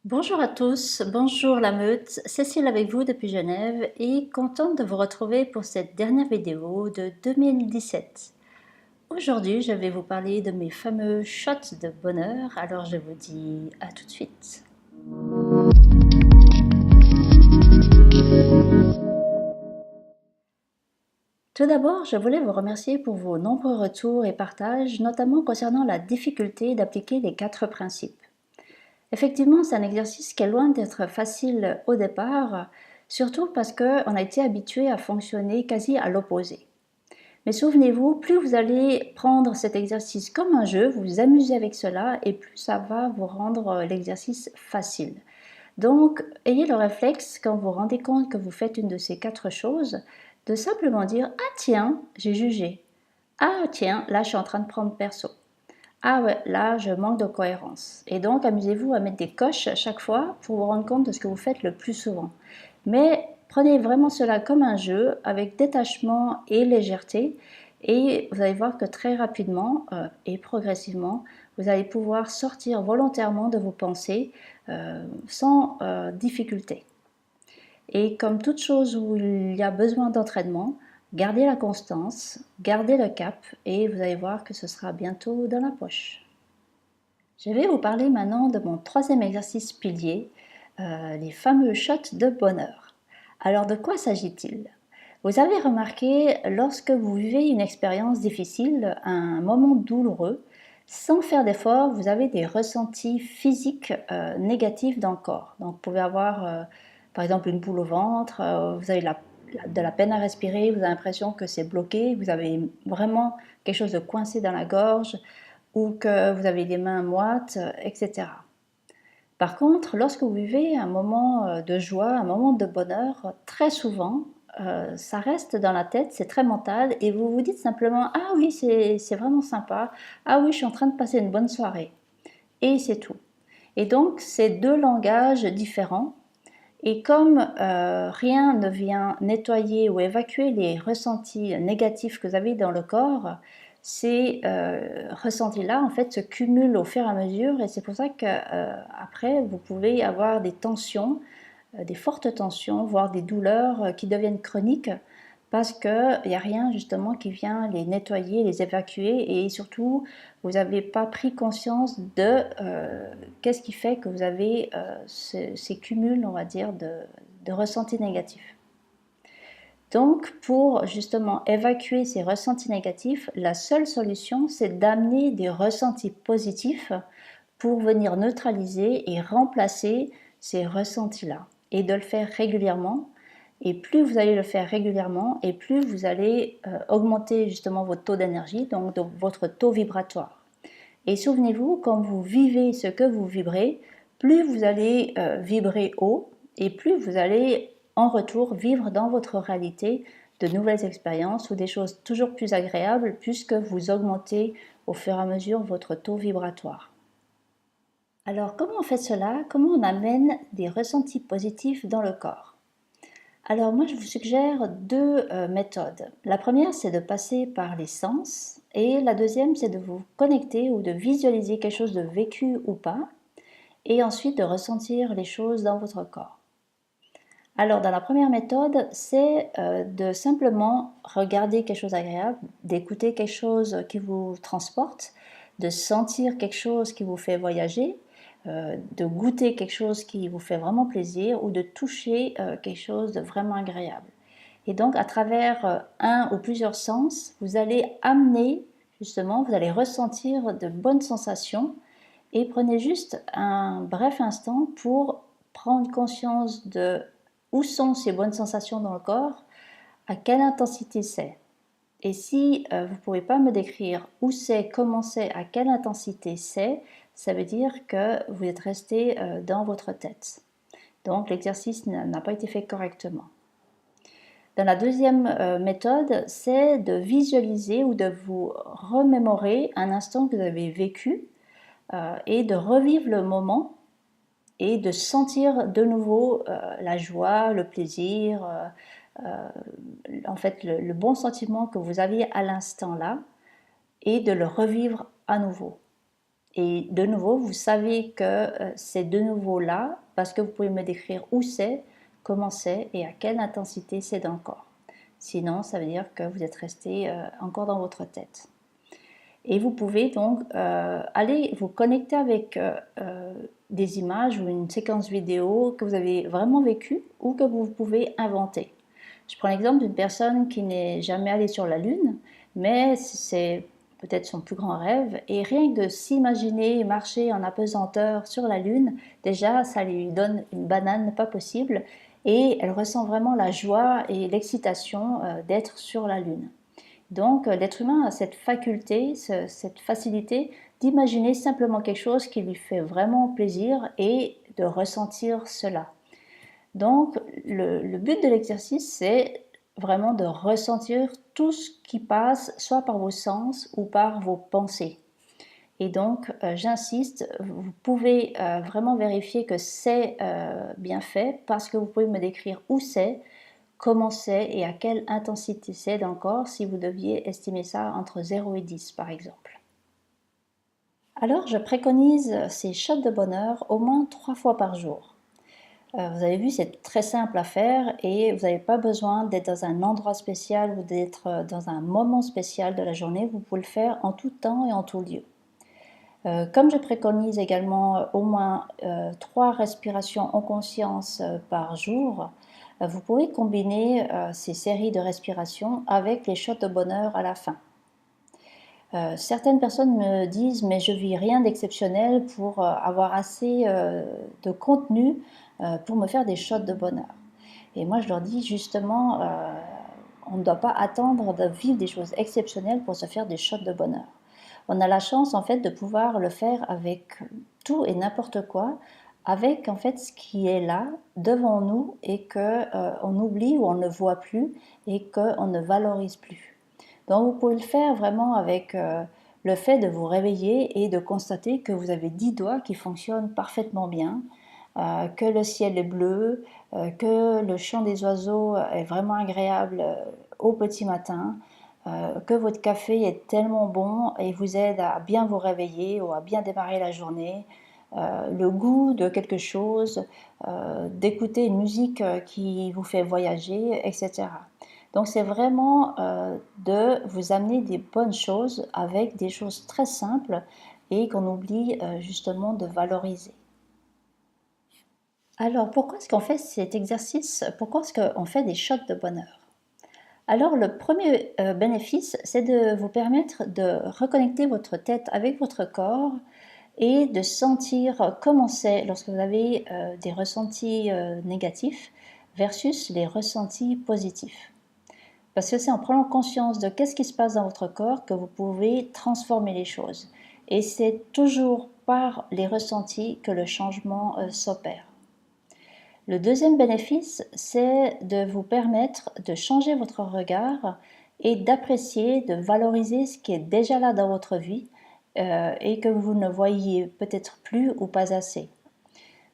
Bonjour à tous, bonjour la meute, Cécile avec vous depuis Genève et contente de vous retrouver pour cette dernière vidéo de 2017. Aujourd'hui, je vais vous parler de mes fameux shots de bonheur, alors je vous dis à tout de suite. Tout d'abord, je voulais vous remercier pour vos nombreux retours et partages, notamment concernant la difficulté d'appliquer les 4 principes. Effectivement, c'est un exercice qui est loin d'être facile au départ, surtout parce qu'on a été habitué à fonctionner quasi à l'opposé. Mais souvenez-vous, plus vous allez prendre cet exercice comme un jeu, vous vous amusez avec cela et plus ça va vous rendre l'exercice facile. Donc, ayez le réflexe, quand vous vous rendez compte que vous faites une de ces 4 choses, de simplement dire « Ah tiens, j'ai jugé. Ah tiens, là je suis en train de prendre perso. Ah ouais, là je manque de cohérence. » Et donc amusez-vous à mettre des coches à chaque fois pour vous rendre compte de ce que vous faites le plus souvent. Mais prenez vraiment cela comme un jeu, avec détachement et légèreté, et vous allez voir que très rapidement et progressivement, vous allez pouvoir sortir volontairement de vos pensées sans difficulté. Et comme toute chose où il y a besoin d'entraînement, gardez la constance, gardez le cap et vous allez voir que ce sera bientôt dans la poche. Je vais vous parler maintenant de mon troisième exercice pilier, les fameux shots de bonheur. Alors de quoi s'agit-il? Vous avez remarqué, lorsque vous vivez une expérience difficile, un moment douloureux, sans faire d'effort, vous avez des ressentis physiques négatifs dans le corps. Donc vous pouvez avoir par exemple une boule au ventre, vous avez de la peine à respirer, vous avez l'impression que c'est bloqué, vous avez vraiment quelque chose de coincé dans la gorge, ou que vous avez les mains moites, etc. Par contre, lorsque vous vivez un moment de joie, un moment de bonheur, très souvent, ça reste dans la tête, c'est très mental, et vous vous dites simplement « Ah oui, c'est vraiment sympa, ah oui, je suis en train de passer une bonne soirée ». Et c'est tout. Et donc, c'est deux langages différents, et comme rien ne vient nettoyer ou évacuer les ressentis négatifs que vous avez dans le corps, ces ressentis-là en fait se cumulent au fur et à mesure, et c'est pour ça qu'après vous pouvez avoir des tensions, des fortes tensions, voire des douleurs qui deviennent chroniques, parce qu'il n'y a rien justement qui vient les nettoyer, les évacuer, et surtout vous n'avez pas pris conscience de qu'est-ce qui fait que vous avez ces cumuls, on va dire, de ressentis négatifs. Donc pour justement évacuer ces ressentis négatifs, la seule solution c'est d'amener des ressentis positifs pour venir neutraliser et remplacer ces ressentis-là, et de le faire régulièrement. Et plus vous allez le faire régulièrement, et plus vous allez augmenter justement votre taux d'énergie, donc votre taux vibratoire. Et souvenez-vous, quand vous vivez ce que vous vibrez, plus vous allez vibrer haut, et plus vous allez en retour vivre dans votre réalité de nouvelles expériences ou des choses toujours plus agréables, puisque vous augmentez au fur et à mesure votre taux vibratoire. Alors comment on fait cela? Comment on amène des ressentis positifs dans le corps? Alors moi je vous suggère deux méthodes. La première c'est de passer par les sens, et la deuxième c'est de vous connecter ou de visualiser quelque chose de vécu ou pas, et ensuite de ressentir les choses dans votre corps. Alors dans la première méthode, c'est de simplement regarder quelque chose d'agréable, d'écouter quelque chose qui vous transporte, de sentir quelque chose qui vous fait voyager, de goûter quelque chose qui vous fait vraiment plaisir, ou de toucher quelque chose de vraiment agréable. Et donc à travers un ou plusieurs sens, vous allez amener, justement, vous allez ressentir de bonnes sensations, et prenez juste un bref instant pour prendre conscience de où sont ces bonnes sensations dans le corps, à quelle intensité c'est. Et si vous ne pouvez pas me décrire où c'est, comment c'est, à quelle intensité c'est, ça veut dire que vous êtes resté dans votre tête. Donc l'exercice n'a pas été fait correctement. Dans la deuxième méthode, c'est de visualiser ou de vous remémorer un instant que vous avez vécu et de revivre le moment et de sentir de nouveau la joie, le plaisir, en fait le bon sentiment que vous aviez à l'instant là, et de le revivre à nouveau. Et de nouveau, vous savez que c'est de nouveau là parce que vous pouvez me décrire où c'est, comment c'est et à quelle intensité c'est dans le corps. Sinon, ça veut dire que vous êtes resté encore dans votre tête. Et vous pouvez donc aller vous connecter avec des images ou une séquence vidéo que vous avez vraiment vécue ou que vous pouvez inventer. Je prends l'exemple d'une personne qui n'est jamais allée sur la Lune, mais c'est peut-être son plus grand rêve, et rien que de s'imaginer marcher en apesanteur sur la Lune, déjà ça lui donne une banane pas possible, et elle ressent vraiment la joie et l'excitation d'être sur la Lune. Donc l'être humain a cette faculté, cette facilité d'imaginer simplement quelque chose qui lui fait vraiment plaisir et de ressentir cela. Donc le but de l'exercice, c'est vraiment de ressentir tout ce qui passe, soit par vos sens ou par vos pensées. Et donc, j'insiste, vous pouvez vraiment vérifier que c'est bien fait parce que vous pouvez me décrire où c'est, comment c'est et à quelle intensité c'est dans le corps si vous deviez estimer ça entre 0 et 10 par exemple. Alors, je préconise ces shots de bonheur au moins 3 fois par jour. Vous avez vu, c'est très simple à faire et vous n'avez pas besoin d'être dans un endroit spécial ou d'être dans un moment spécial de la journée. Vous pouvez le faire en tout temps et en tout lieu. Comme je préconise également au moins 3 respirations en conscience par jour, vous pouvez combiner ces séries de respirations avec les shots de bonheur à la fin. Certaines personnes me disent mais je vis rien d'exceptionnel pour avoir assez de contenu pour me faire des shots de bonheur. Et moi je leur dis justement on ne doit pas attendre de vivre des choses exceptionnelles pour se faire des shots de bonheur. On a la chance en fait de pouvoir le faire avec tout et n'importe quoi, avec en fait ce qui est là devant nous et que on oublie ou on ne voit plus et qu'on ne valorise plus. Donc vous pouvez le faire vraiment avec le fait de vous réveiller et de constater que vous avez 10 doigts qui fonctionnent parfaitement bien, que le ciel est bleu, que le chant des oiseaux est vraiment agréable au petit matin, que votre café est tellement bon et vous aide à bien vous réveiller ou à bien démarrer la journée, le goût de quelque chose, d'écouter une musique qui vous fait voyager, etc. Donc c'est vraiment de vous amener des bonnes choses avec des choses très simples et qu'on oublie justement de valoriser. Alors pourquoi est-ce qu'on fait cet exercice? Pourquoi est-ce qu'on fait des shots de bonheur? Alors le premier bénéfice, c'est de vous permettre de reconnecter votre tête avec votre corps et de sentir comment c'est lorsque vous avez des ressentis négatifs versus les ressentis positifs. Parce que c'est en prenant conscience de qu'est-ce qui se passe dans votre corps que vous pouvez transformer les choses. Et c'est toujours par les ressentis que le changement s'opère. Le deuxième bénéfice, c'est de vous permettre de changer votre regard et d'apprécier, de valoriser ce qui est déjà là dans votre vie et que vous ne voyez peut-être plus ou pas assez.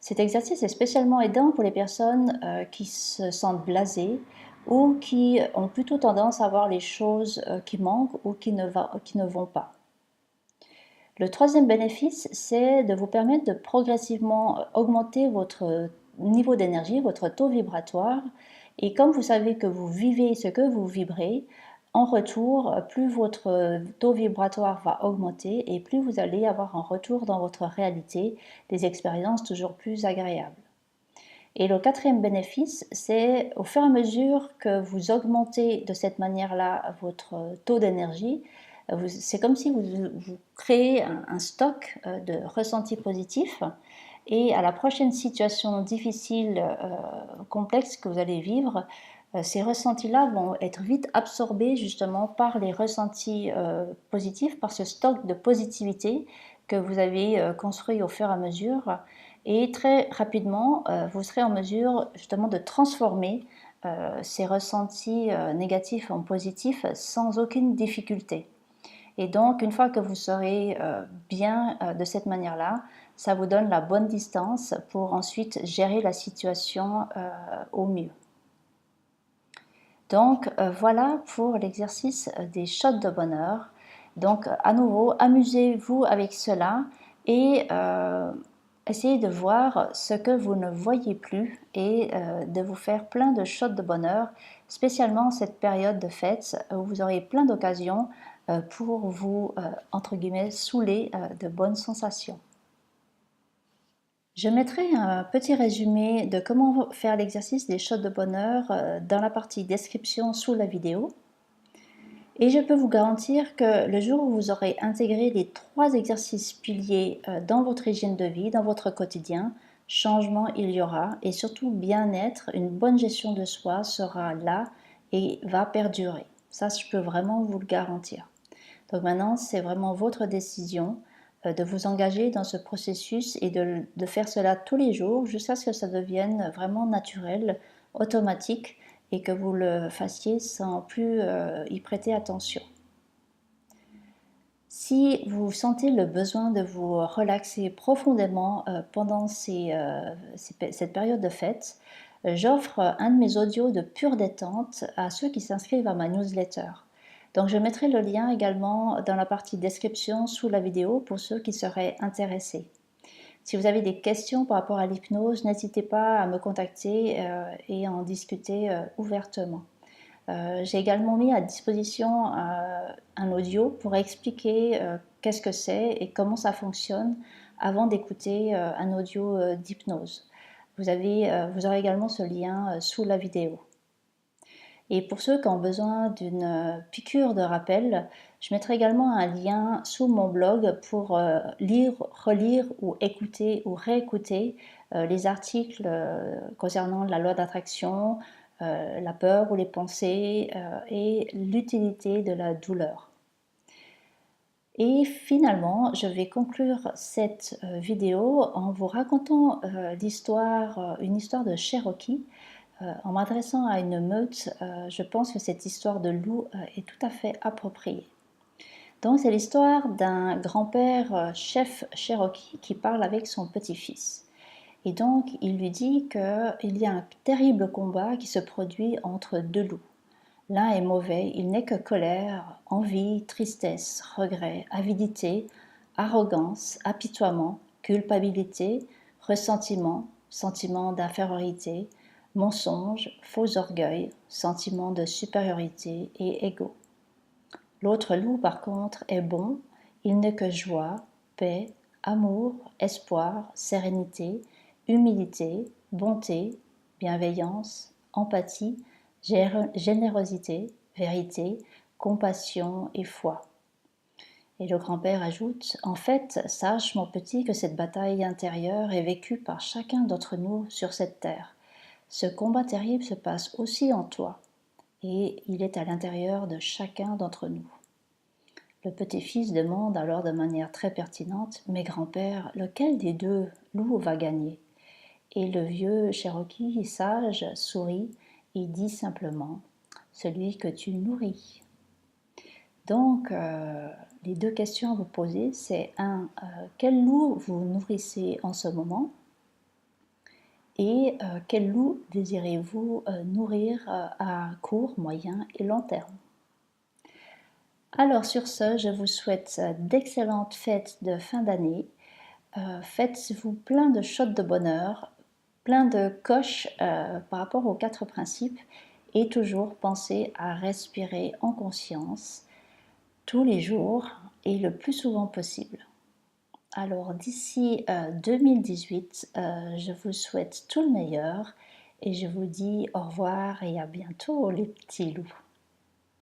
Cet exercice est spécialement aidant pour les personnes qui se sentent blasées ou qui ont plutôt tendance à voir les choses qui manquent ou qui ne vont pas. Le troisième bénéfice, c'est de vous permettre de progressivement augmenter votre niveau d'énergie, votre taux vibratoire. Et comme vous savez que vous vivez ce que vous vibrez, en retour, plus votre taux vibratoire va augmenter et plus vous allez avoir en retour dans votre réalité des expériences toujours plus agréables. Et le quatrième bénéfice, c'est au fur et à mesure que vous augmentez de cette manière-là votre taux d'énergie, c'est comme si vous créez un stock de ressentis positifs et à la prochaine situation difficile, complexe que vous allez vivre, ces ressentis-là vont être vite absorbés justement par les ressentis positifs, par ce stock de positivité que vous avez construit au fur et à mesure. Et très rapidement, vous serez en mesure justement de transformer ces ressentis négatifs en positifs sans aucune difficulté. Et donc, une fois que vous serez bien de cette manière-là, ça vous donne la bonne distance pour ensuite gérer la situation au mieux. Donc, voilà pour l'exercice des shots de bonheur. Donc, à nouveau, amusez-vous avec cela et essayez de voir ce que vous ne voyez plus et de vous faire plein de shots de bonheur, spécialement cette période de fête où vous aurez plein d'occasions pour vous, entre guillemets, saouler de bonnes sensations. Je mettrai un petit résumé de comment faire l'exercice des shots de bonheur dans la partie description sous la vidéo. Et je peux vous garantir que le jour où vous aurez intégré les 3 exercices piliers dans votre hygiène de vie, dans votre quotidien, changement il y aura et surtout bien-être, une bonne gestion de soi sera là et va perdurer. Ça, je peux vraiment vous le garantir. Donc maintenant, c'est vraiment votre décision de vous engager dans ce processus et de faire cela tous les jours jusqu'à ce que ça devienne vraiment naturel, automatique et que vous le fassiez sans plus y prêter attention. Si vous sentez le besoin de vous relaxer profondément pendant cette période de fête, j'offre un de mes audios de pure détente à ceux qui s'inscrivent à ma newsletter. Donc je mettrai le lien également dans la partie description sous la vidéo pour ceux qui seraient intéressés. Si vous avez des questions par rapport à l'hypnose, n'hésitez pas à me contacter et à en discuter ouvertement. J'ai également mis à disposition un audio pour expliquer qu'est-ce que c'est et comment ça fonctionne avant d'écouter un audio d'hypnose. Vous aurez également ce lien sous la vidéo. Et pour ceux qui ont besoin d'une piqûre de rappel, je mettrai également un lien sous mon blog pour lire, relire ou écouter ou réécouter les articles concernant la loi d'attraction, la peur ou les pensées et l'utilité de la douleur. Et finalement, je vais conclure cette vidéo en vous racontant une histoire de Cherokee. En m'adressant à une meute, je pense que cette histoire de loup est tout à fait appropriée. Donc c'est l'histoire d'un grand-père chef Cherokee qui parle avec son petit-fils. Et donc il lui dit qu'il y a un terrible combat qui se produit entre 2 loups. L'un est mauvais, il n'est que colère, envie, tristesse, regret, avidité, arrogance, apitoiement, culpabilité, ressentiment, sentiment d'infériorité, mensonge, faux orgueil, sentiment de supériorité et ego. L'autre loup, par contre, est bon, il n'est que joie, paix, amour, espoir, sérénité, humilité, bonté, bienveillance, empathie, générosité, vérité, compassion et foi. Et le grand-père ajoute, « En fait, sache, mon petit, que cette bataille intérieure est vécue par chacun d'entre nous sur cette terre. Ce combat terrible se passe aussi en toi, et il est à l'intérieur de chacun d'entre nous. » Le petit-fils demande alors de manière très pertinente, « Mais grand-père, lequel des 2 loups va gagner ?» Et le vieux Cherokee, sage, sourit et dit simplement, « Celui que tu nourris. » Donc, les 2 questions à vous poser, c'est 1. Quel loup vous nourrissez en ce moment ? Et quel loup désirez-vous nourrir à court, moyen et long terme ? Alors sur ce, je vous souhaite d'excellentes fêtes de fin d'année. Faites-vous plein de shots de bonheur, plein de coches par rapport aux 4 principes et toujours pensez à respirer en conscience tous les jours et le plus souvent possible. Alors d'ici 2018, je vous souhaite tout le meilleur et je vous dis au revoir et à bientôt les petits loups.